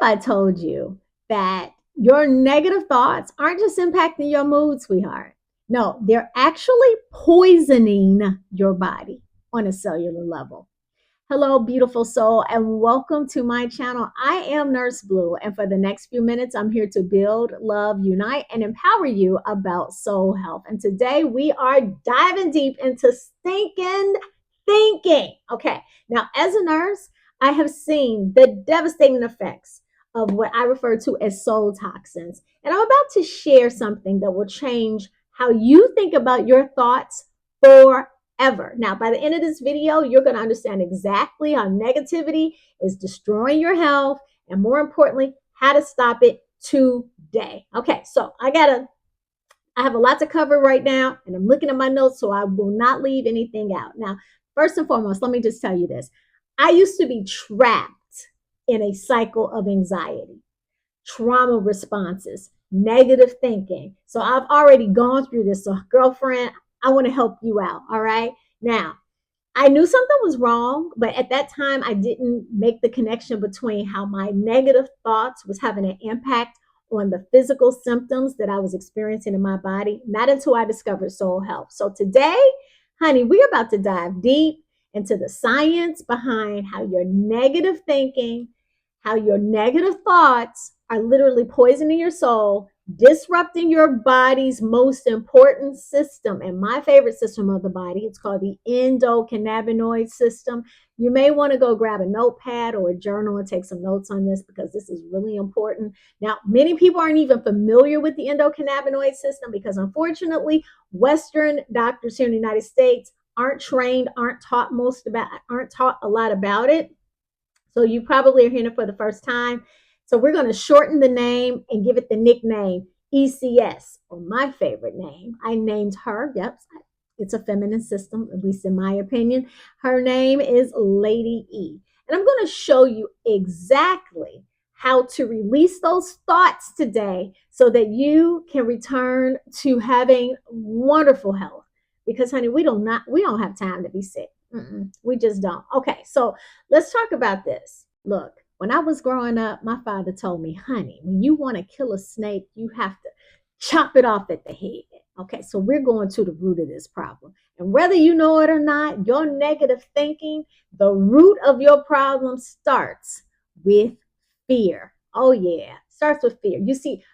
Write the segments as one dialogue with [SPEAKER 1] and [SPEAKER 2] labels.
[SPEAKER 1] if I told you that your negative thoughts aren't just impacting your mood, sweetheart? No, they're actually poisoning your body on a cellular level. Hello, beautiful soul, and welcome to my channel. I am Nurse Blue, and for the next few minutes, I'm here to build, love, unite, and empower you about soul health. And today we are diving deep into stinking thinking. Okay, now as a nurse, I have seen the devastating effects of what I refer to as soul toxins. And I'm about to share something that will change how you think about your thoughts forever. Now, by the end of this video, you're going to understand exactly how negativity is destroying your health and, more importantly, how to stop it today. Okay, so I have a lot to cover right now, and I'm looking at my notes, so I will not leave anything out. Now, first and foremost, let me just tell you this. I used to be trapped in a cycle of anxiety, trauma responses, negative thinking. So I've already gone through this. So, girlfriend, I want to help you out. All right. Now, I knew something was wrong, but at that time, I didn't make the connection between how my negative thoughts was having an impact on the physical symptoms that I was experiencing in my body, not until I discovered soul health. So today, honey, we're about to dive deep into the science behind how your negative thinking, how your negative thoughts are literally poisoning your soul, disrupting your body's most important system. And my favorite system of the body, it's called the endocannabinoid system. You may want to go grab a notepad or a journal and take some notes on this because this is really important. Now, many people aren't even familiar with the endocannabinoid system because, unfortunately, Western doctors here in the United States aren't trained, aren't taught a lot about it. So you probably are hearing it for the first time. So we're going to shorten the name and give it the nickname ECS, or my favorite name. I named her. Yep, it's a feminine system, at least in my opinion. Her name is Lady E. And I'm going to show you exactly how to release those thoughts today so that you can return to having wonderful health. Because, honey, we don't have time to be sick. We just don't. Okay, so let's talk about this. Look, when I was growing up, my father told me, honey, when you want to kill a snake, you have to chop it off at the head. Okay, so we're going to the root of this problem. And whether you know it or not, your negative thinking, the root of your problem starts with fear. Oh, yeah, starts with fear. You see,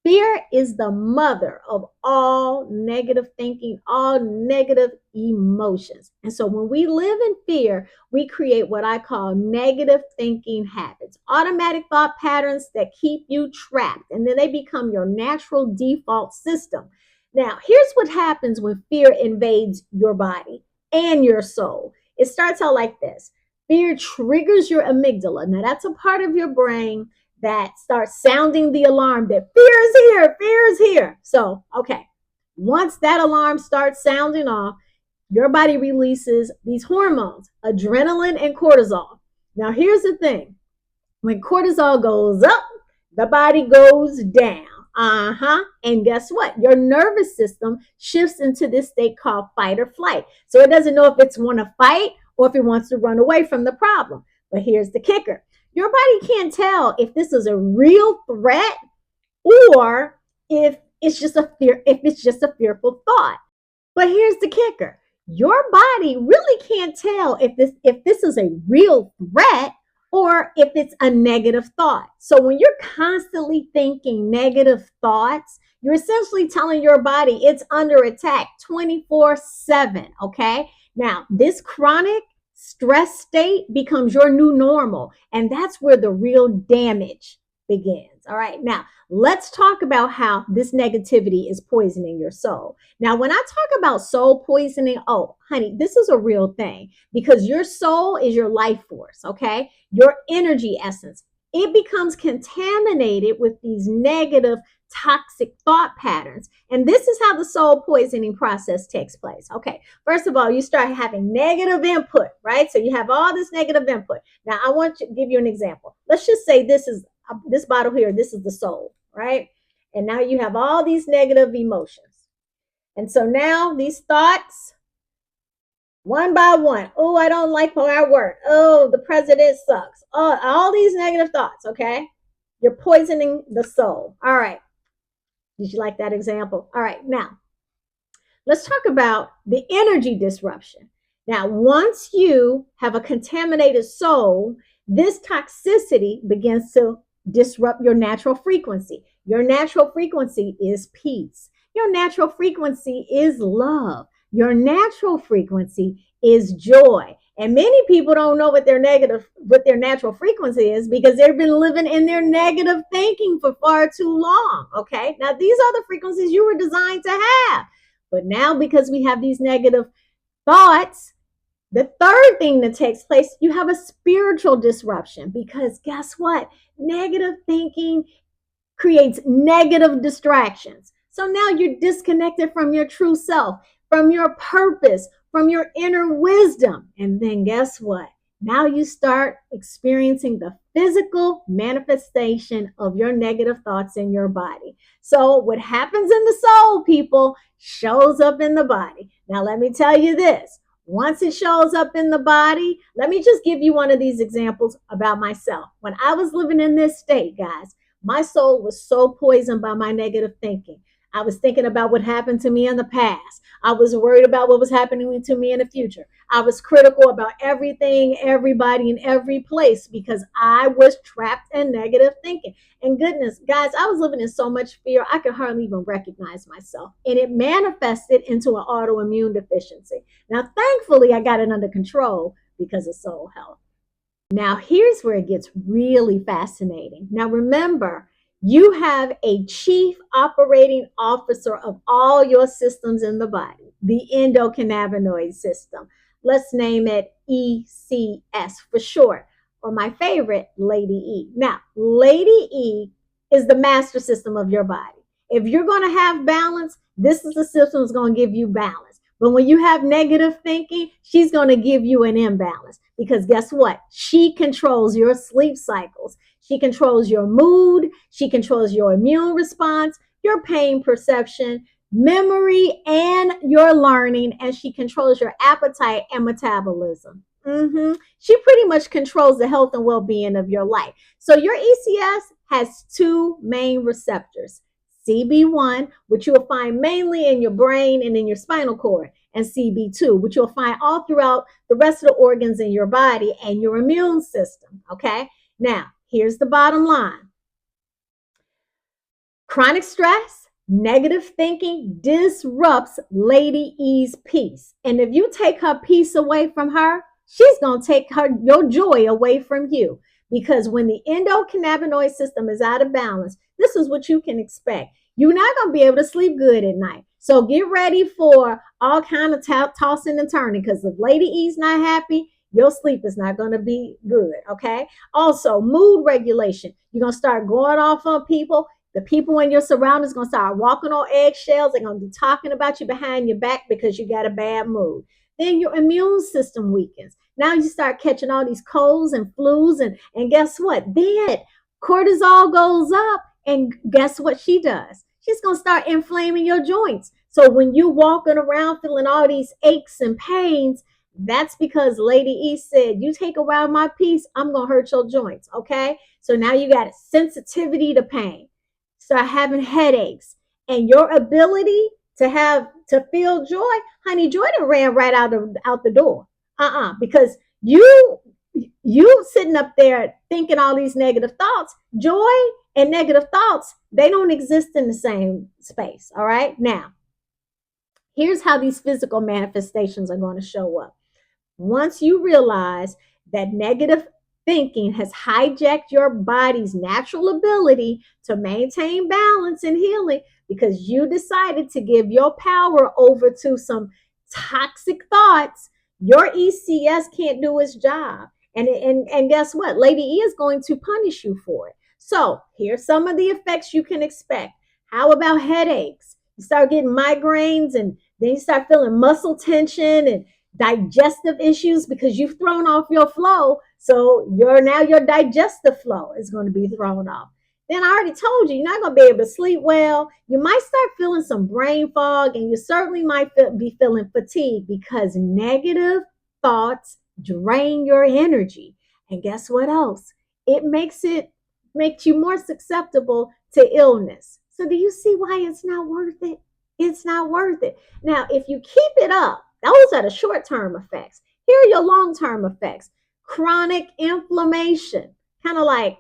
[SPEAKER 1] fear is the mother of all negative thinking, all negative emotions. And so when we live in fear, we create what I call negative thinking habits, automatic thought patterns that keep you trapped, and then they become your natural default system. Now, here's what happens when fear invades your body and your soul. It starts out like this. Fear triggers your amygdala. Now, that's a part of your brain that starts sounding the alarm that fear is here, fear is here. So, okay, once that alarm starts sounding off, your body releases these hormones, adrenaline and cortisol. Now, here's the thing. When cortisol goes up, the body goes down. And guess what? Your nervous system shifts into this state called fight or flight. So it doesn't know if it's want to fight or if it wants to run away from the problem. But here's the kicker. Your body can't tell if this is a real threat or if it's just a fearful thought. But here's the kicker. Your body really can't tell if this is a real threat or if it's a negative thought. So when you're constantly thinking negative thoughts, you're essentially telling your body it's under attack 24/7, okay? Now, this chronic stress state becomes your new normal, and that's where the real damage begins. All right, now let's talk about how this negativity is poisoning your soul. Now, when I talk about soul poisoning, oh, honey, this is a real thing because your soul is your life force, okay? Your energy essence. It becomes contaminated with these negative toxic thought patterns. And this is how the soul poisoning process takes place. Okay, first of all, you start having negative input, right? So you have all this negative input. Now, I want to give you an example. Let's just say this bottle here, this is the soul, right? And now you have all these negative emotions. And so now these thoughts, one by one, oh, I don't like where I work. Oh, the president sucks. Oh, all these negative thoughts, okay? You're poisoning the soul. All right. Did you like that example? All right. Now, let's talk about the energy disruption. Now, once you have a contaminated soul, this toxicity begins to disrupt your natural frequency. Your natural frequency is peace. Your natural frequency is love. Your natural frequency is joy. And many people don't know what their natural frequency is because they've been living in their negative thinking for far too long. Okay. Now, these are the frequencies you were designed to have. But now, because we have these negative thoughts, the third thing that takes place, you have a spiritual disruption because guess what? Negative thinking creates negative distractions. So now you're disconnected from your true self, from your purpose, from your inner wisdom. And then guess what? Now you start experiencing the physical manifestation of your negative thoughts in your body. So what happens in the soul, people, shows up in the body. Now, let me tell you this. Once it shows up in the body, let me just give you one of these examples about myself. When I was living in this state, guys, my soul was so poisoned by my negative thinking. I was thinking about what happened to me in the past. I was worried about what was happening to me in the future. I was critical about everything, everybody, and every place because I was trapped in negative thinking. And goodness, guys, I was living in so much fear, I could hardly even recognize myself. And it manifested into an autoimmune deficiency. Now, thankfully, I got it under control because of SoulHealth. Now, here's where it gets really fascinating. Now, remember, you have a chief operating officer of all your systems in the body, the endocannabinoid system. Let's name it ECS for short, or my favorite, Lady E. Now, Lady E is the master system of your body. If you're going to have balance, this is the system that's going to give you balance. But when you have negative thinking, she's going to give you an imbalance because guess what? She controls your sleep cycles. She controls your mood. She controls your immune response, your pain perception, memory, and your learning. And she controls your appetite and metabolism. She pretty much controls the health and well-being of your life. So your ECS has two main receptors. CB1, which you will find mainly in your brain and in your spinal cord, and CB2, which you'll find all throughout the rest of the organs in your body and your immune system. Okay. Now, here's the bottom line. Chronic stress, negative thinking disrupts Lady E's peace. And if you take her peace away from her, she's going to take your joy away from you. Because when the endocannabinoid system is out of balance, this is what you can expect. You're not going to be able to sleep good at night. So get ready for all kind of tossing and turning because if Lady E's not happy, your sleep is not going to be good. Okay. Also, mood regulation. You're going to start going off on people. The people in your surroundings are going to start walking on eggshells. They're going to be talking about you behind your back because you got a bad mood. Then your immune system weakens. Now you start catching all these colds and flus. And guess what? Then cortisol goes up. And guess what she does? She's going to start inflaming your joints. So when you're walking around feeling all these aches and pains, that's because Lady E said, you take away my peace, I'm going to hurt your joints. Okay. So now you got a sensitivity to pain. Start having headaches, and your ability to feel joy, honey, joy done ran right out the door. Because you sitting up there thinking all these negative thoughts. Joy and negative thoughts, they don't exist in the same space. All right. Now, here's how these physical manifestations are going to show up. Once you realize that negative thinking has hijacked your body's natural ability to maintain balance and healing because you decided to give your power over to some toxic thoughts, your ECS can't do its job. And guess what? Lady E is going to punish you for it. So here's some of the effects you can expect. How about headaches? You start getting migraines and then you start feeling muscle tension and digestive issues because you've thrown off your flow. So your digestive flow is going to be thrown off. Then I already told you, you're not going to be able to sleep well. You might start feeling some brain fog, and you certainly might be feeling fatigue because negative thoughts drain your energy. And guess what else? It makes it makes you more susceptible to illness. So do you see why it's not worth it? It's not worth it. Now, if you keep it up, those are the short-term effects. Here are your long-term effects. Chronic inflammation, kind of like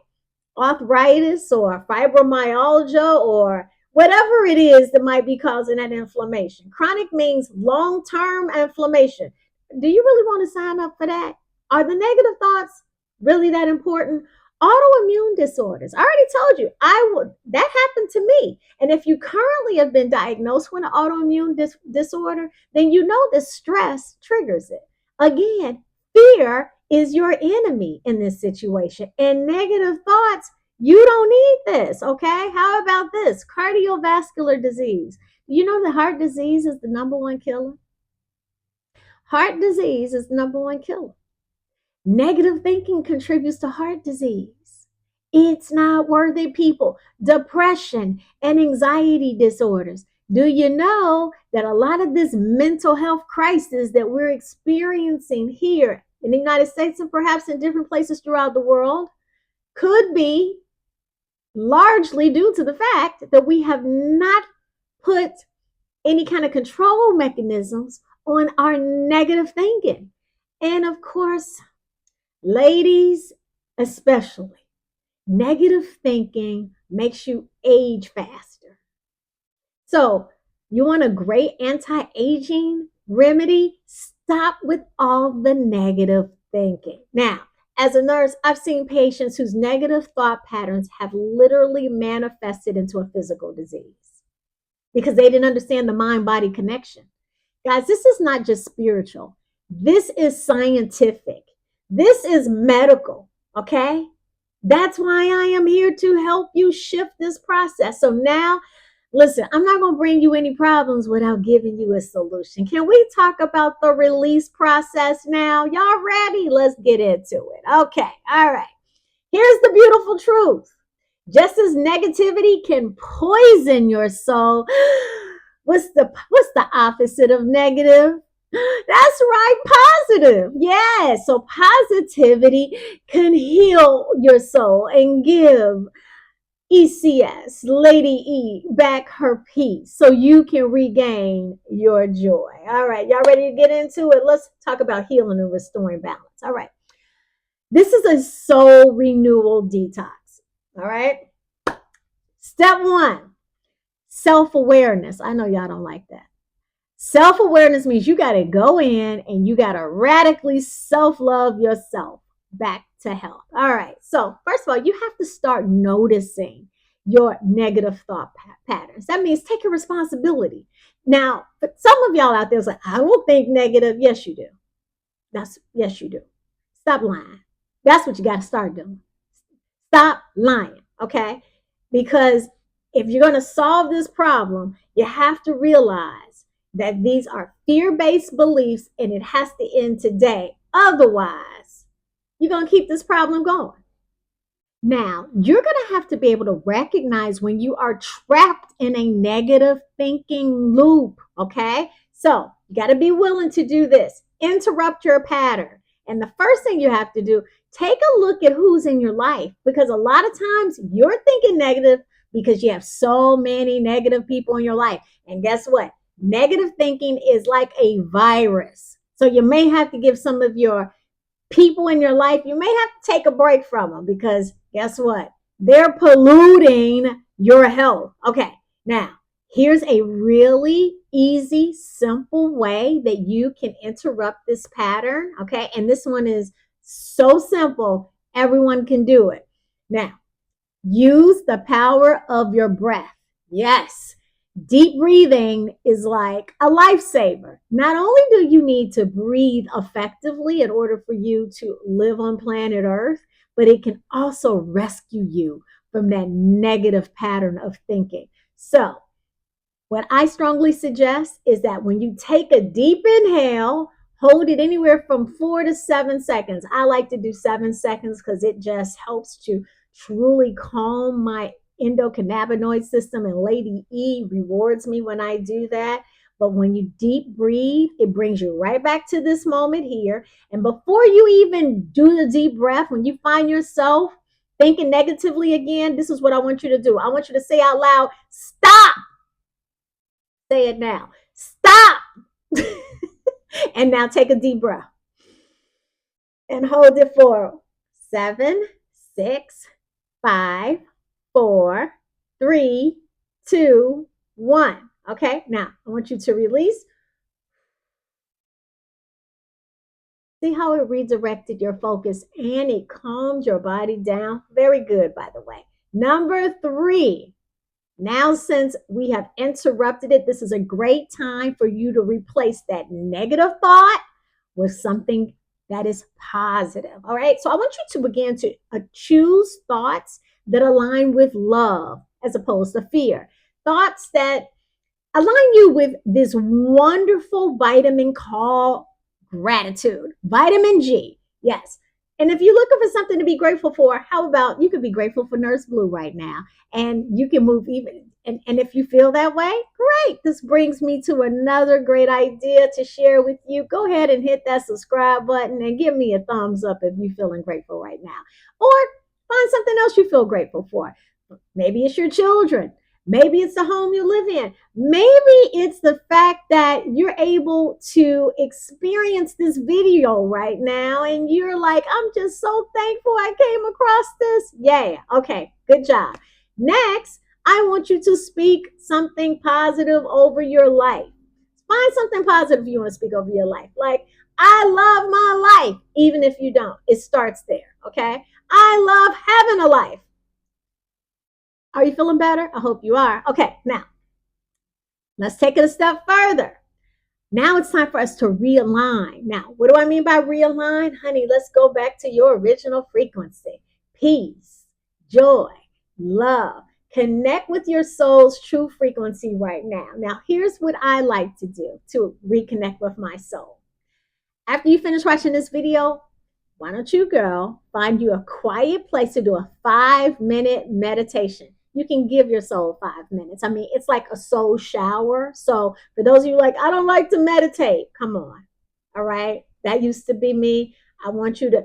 [SPEAKER 1] arthritis or fibromyalgia or whatever it is that might be causing that inflammation. Chronic means long-term inflammation. Do you really want to sign up for that? Are the negative thoughts really that important? Autoimmune disorders. I already told you, I would that happened to me. And if you currently have been diagnosed with an autoimmune disorder, then you know that stress triggers it. Again, fear is your enemy in this situation. And negative thoughts, you don't need this, okay? How about this? Cardiovascular disease. You know that heart disease is the number one killer? Heart disease is the number one killer. Negative thinking contributes to heart disease. It's not worth it, people. Depression and anxiety disorders. Do you know that a lot of this mental health crisis that we're experiencing here in the United States and perhaps in different places throughout the world could be largely due to the fact that we have not put any kind of control mechanisms on our negative thinking. And of course, ladies, especially, negative thinking makes you age faster. So, you want a great anti aging remedy? Stop with all the negative thinking. Now, as a nurse, I've seen patients whose negative thought patterns have literally manifested into a physical disease because they didn't understand the mind body connection. Guys, this is not just spiritual, this is scientific, this is medical, okay? That's why I am here to help you shift this process. So now, listen, I'm not going to bring you any problems without giving you a solution. Can we talk about the release process now? Y'all ready? Let's get into it. Okay, all right. Here's the beautiful truth. Just as negativity can poison your soul, what's the opposite of negative? That's right, positive. Yeah, so positivity can heal your soul and give ECS, Lady E, back her peace so you can regain your joy. All right, y'all ready to get into it? Let's talk about healing and restoring balance. All right, this is a soul renewal detox. All right, step one, self awareness. I know y'all don't like that. Self awareness means you got to go in and you got to radically self love yourself back to health. All right. So, first of all, you have to start noticing your negative thought patterns. That means taking responsibility. Now, but some of y'all out there is like, I don't think negative. Yes, you do. Yes, you do. Stop lying. That's what you got to start doing. Stop lying. Okay. Because if you're going to solve this problem, you have to realize that these are fear-based beliefs and it has to end today. Otherwise, you're going to keep this problem going. Now, you're going to have to be able to recognize when you are trapped in a negative thinking loop, okay? So, you got to be willing to do this. Interrupt your pattern. And the first thing you have to do, take a look at who's in your life because a lot of times you're thinking negative because you have so many negative people in your life. And guess what? Negative thinking is like a virus. So you may have to give some of your people in your life, you may have to take a break from them because guess what? They're polluting your health. Okay, now here's a really easy, simple way that you can interrupt this pattern. Okay, and this one is so simple, everyone can do it. Now, use the power of your breath. Yes. Deep breathing is like a lifesaver. Not only do you need to breathe effectively in order for you to live on planet Earth, but it can also rescue you from that negative pattern of thinking. So, what I strongly suggest is that when you take a deep inhale, hold it anywhere from 4 to 7 seconds. I like to do 7 seconds because it just helps to truly calm my endocannabinoid system. And Lady E rewards me when I do that. But when you deep breathe, it brings you right back to this moment here. And before you even do the deep breath, when you find yourself thinking negatively again, this is what I want you to do. I want you to say out loud, stop. Say it now. Stop. And now take a deep breath and hold it for 7, 6, 5, 4, 3, 2, 1. Okay, now I want you to release. See how it redirected your focus and it calmed your body down? Very good, by the way. Number 3. Now, since we have interrupted it, this is a great time for you to replace that negative thought with something that is positive. All right. So I want you to begin to choose thoughts that align with love as opposed to fear. Thoughts that align you with this wonderful vitamin called gratitude, vitamin G. Yes. And if you're looking for something to be grateful for, how about you could be grateful for Nurse Blue right now? And you can move even. And if you feel that way, great. This brings me to another great idea to share with you. Go ahead and hit that subscribe button and give me a thumbs up if you're feeling grateful right now. Or find something else you feel grateful for. Maybe it's your children. Maybe it's the home you live in. Maybe it's the fact that you're able to experience this video right now and you're like, I'm just so thankful I came across this. Yeah. Okay. Good job. Next, I want you to speak something positive over your life. Find something positive you want to speak over your life. Like, I love my life, even if you don't. It starts there. Okay. I love having a life. Are you feeling better? I hope you are. Okay, now let's take it a step further. Now it's time for us to realign. Now, what do I mean by realign? Honey, let's go back to your original frequency. Peace, joy, love. Connect with your soul's true frequency right now. Now, here's what I like to do to reconnect with my soul. After you finish watching this video, why don't you, girl, find you a quiet place to do a 5-minute meditation. You can give your soul 5 minutes. I mean, it's like a soul shower. So for those of you like, I don't like to meditate, come on. All right. That used to be me. I want you to,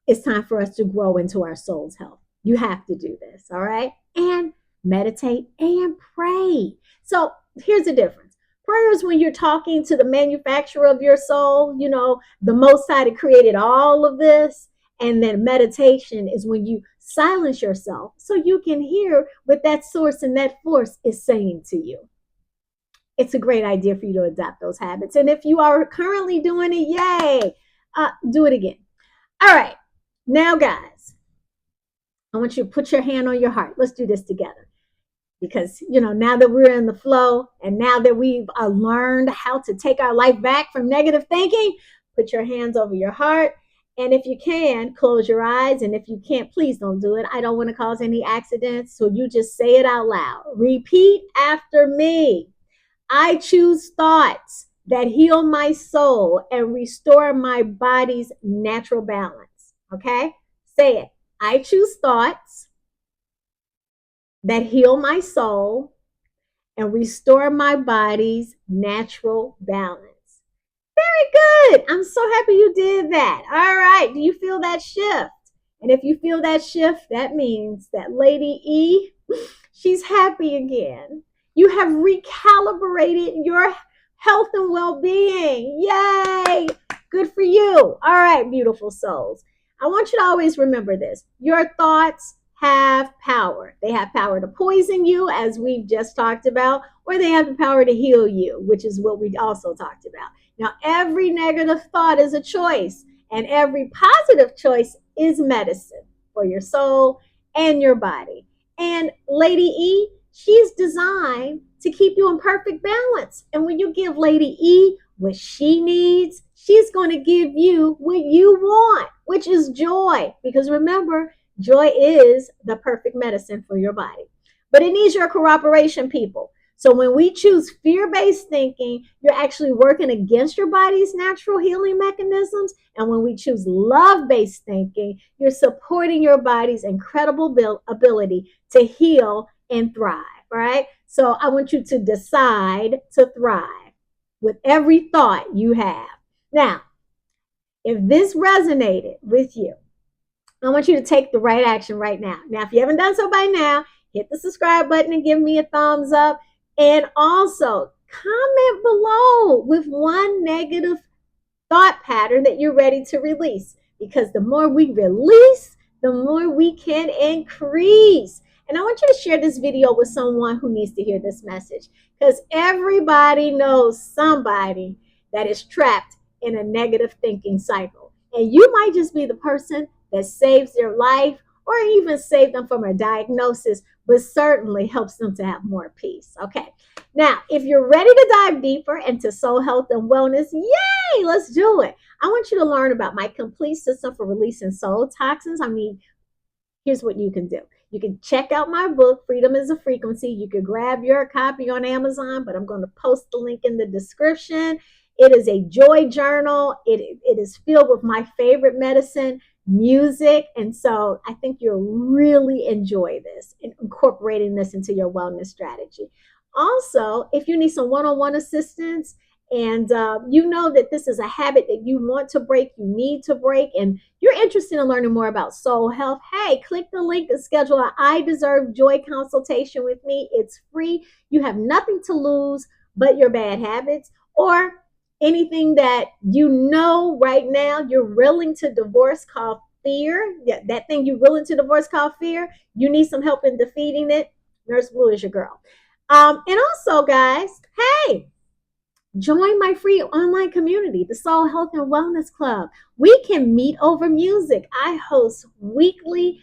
[SPEAKER 1] it's time for us to grow into our soul's health. You have to do this. All right. And meditate and pray. So here's the difference. Prayer is when you're talking to the manufacturer of your soul, you know, the Most High that created all of this. And then meditation is when you silence yourself so you can hear what that source and that force is saying to you. It's a great idea for you to adopt those habits. And if you are currently doing it, yay, do it again. All right. Now, guys, I want you to put your hand on your heart. Let's do this together. Because, you know, now that we're in the flow and now that we've learned how to take our life back from negative thinking, put your hands over your heart. And if you can, close your eyes. And if you can't, please don't do it. I don't want to cause any accidents. So you just say it out loud. Repeat after me. I choose thoughts that heal my soul and restore my body's natural balance. Okay? Say it. I choose thoughts that heal my soul and restore my body's natural balance. Very good. I'm so happy you did that. All right. Do you feel that shift? And if you feel that shift, that means that Lady E, she's happy again. You have recalibrated your health and well-being. Yay. Good for you. All right, beautiful souls. I want you to always remember this. Your thoughts have power. They have power to poison you, as we've just talked about, or they have the power to heal you, which is what we also talked about. Now, every negative thought is a choice, and every positive choice is medicine for your soul and your body. And Lady E, she's designed to keep you in perfect balance. And when you give Lady E what she needs, she's going to give you what you want, which is joy. Because remember, joy is the perfect medicine for your body. But it needs your cooperation, people. So when we choose fear-based thinking, you're actually working against your body's natural healing mechanisms. And when we choose love-based thinking, you're supporting your body's incredible ability to heal and thrive, right? So I want you to decide to thrive with every thought you have. Now, if this resonated with you, I want you to take the right action right now. Now, if you haven't done so by now, hit the subscribe button and give me a thumbs up. And also comment below with one negative thought pattern that you're ready to release. Because the more we release, the more we can increase. And I want you to share this video with someone who needs to hear this message. Because everybody knows somebody that is trapped in a negative thinking cycle. And you might just be the person that saves their life or even save them from a diagnosis, but certainly helps them to have more peace. Okay. Now, if you're ready to dive deeper into soul health and wellness, yay, let's do it. I want you to learn about my complete system for releasing soul toxins. I mean, here's what you can do. You can check out my book, Freedom is a Frequency. You can grab your copy on Amazon, but I'm going to post the link in the description. It is a joy journal. It is filled with my favorite medicine, music. And so I think you'll really enjoy this and incorporating this into your wellness strategy. Also, if you need some one-on-one assistance, and you know that this is a habit that you want to break, you need to break, and you're interested in learning more about soul health, hey, click the link to schedule an I Deserve Joy consultation with me. It's free. You have nothing to lose but your bad habits or anything that you know right now you're willing to divorce called fear. Yeah, that thing you're willing to divorce called fear. You need some help in defeating it. Nurse Blue is your girl. And also, guys, hey, join my free online community, the Soul Health and Wellness Club. We can meet over music. I host weekly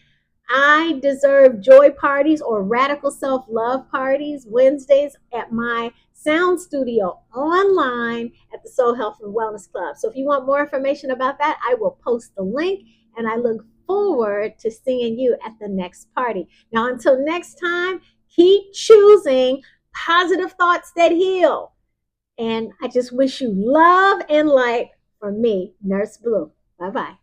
[SPEAKER 1] I Deserve Joy parties or radical self love parties Wednesdays at my sound studio online at the Soul Health and Wellness Club. So if you want more information about that, I will post the link, and I look forward to seeing you at the next party. Now, until next time, keep choosing positive thoughts that heal. And I just wish you love and light from me, Nurse Blue. Bye bye.